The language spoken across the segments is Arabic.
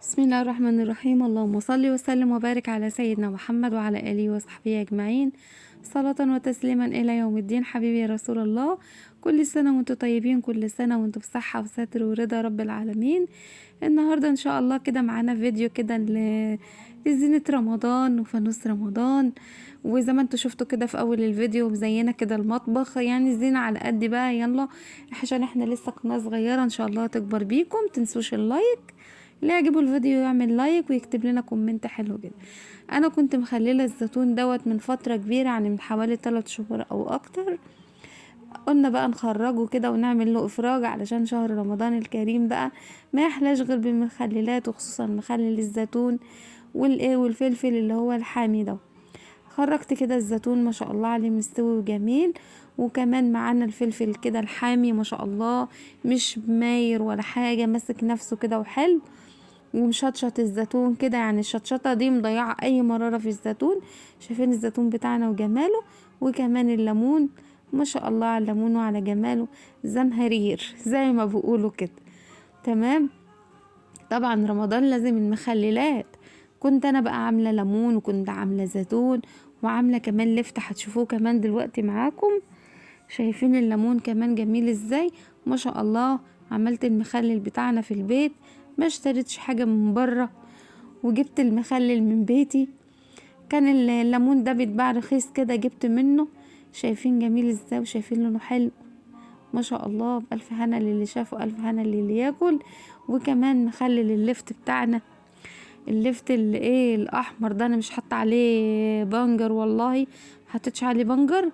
بسم الله الرحمن الرحيم. اللهم صل وسلم وبارك على سيدنا محمد وعلى آله وصحبه أجمعين، صلاة وتسليما إلى يوم الدين. حبيبي يا رسول الله، كل سنة وانتم طيبين، كل سنة وانتم في صحة وستر ورضا رب العالمين. النهاردة إن شاء الله كده معانا فيديو كده لزينة رمضان وفانوس رمضان. وزي ما انتوا شفتوا كده في أول الفيديو مزينة كده المطبخ، يعني زينة على قد بقى. يلا عشان احنا لسه قناة صغيرة إن شاء الله تكبر بيكم. متنسوش اللايك، اللي يعجبه الفيديو يعمل لايك ويكتب لنا كومنت حلو جدا. انا كنت مخلله الزيتون دوت من فتره كبيره، يعني من حوالي 3 شهور او اكتر. قلنا بقى نخرجه كده ونعمل له افراج علشان شهر رمضان الكريم بقى ما يحلاش غير بالمخللات، وخصوصا مخلل الزيتون والفلفل اللي هو الحامي ده. خرجت كده الزيتون ما شاء الله عليه مستوي وجميل، وكمان معانا الفلفل كده الحامي ما شاء الله، مش ماير ولا حاجه، ماسك نفسه كده وحلو، ومشطشط الزيتون كده. يعني الشطشطة دي مضيعة اي مرارة في الزيتون. شايفين الزيتون بتاعنا وجماله، وكمان الليمون ما شاء الله على الليمون وعلى جماله، زمهرير زي ما بيقولوا كده. تمام. طبعا رمضان لازم المخللات. كنت انا بقى عاملة ليمون، وكنت عاملة زيتون، وعاملة كمان لفت هتشوفوه كمان دلوقتي معاكم. شايفين الليمون كمان جميل ازاي، ما شاء الله. عملت المخلل بتاعنا في البيت، ما اشتريتش حاجة من بره، وجبت المخلل من بيتي. كان الليمون ده بيتباع رخيص كده، جبت منه. شايفين جميل ازاي، وشايفين لونه حلو ما شاء الله. بألف هنا للي شافه، ألف هنا للي ياكل. وكمان مخلل اللفت بتاعنا، اللفت اللي الاحمر ده، انا مش حاطه عليه بنجر والله، حطيتش عليه بنجر.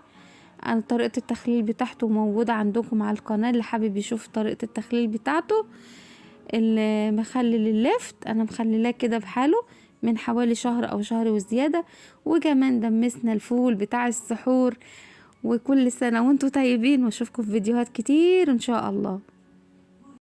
انا طريقة التخليل بتاعته موجودة عندكم على القناة، اللي حابب يشوف طريقة التخليل بتاعته. المخلل اللفت انا مخللاه كده بحاله من حوالي شهر او شهر وزيادة. وكمان دمسنا الفول بتاع السحور. وكل سنة وانتوا طيبين، واشوفكم في فيديوهات كتير ان شاء الله.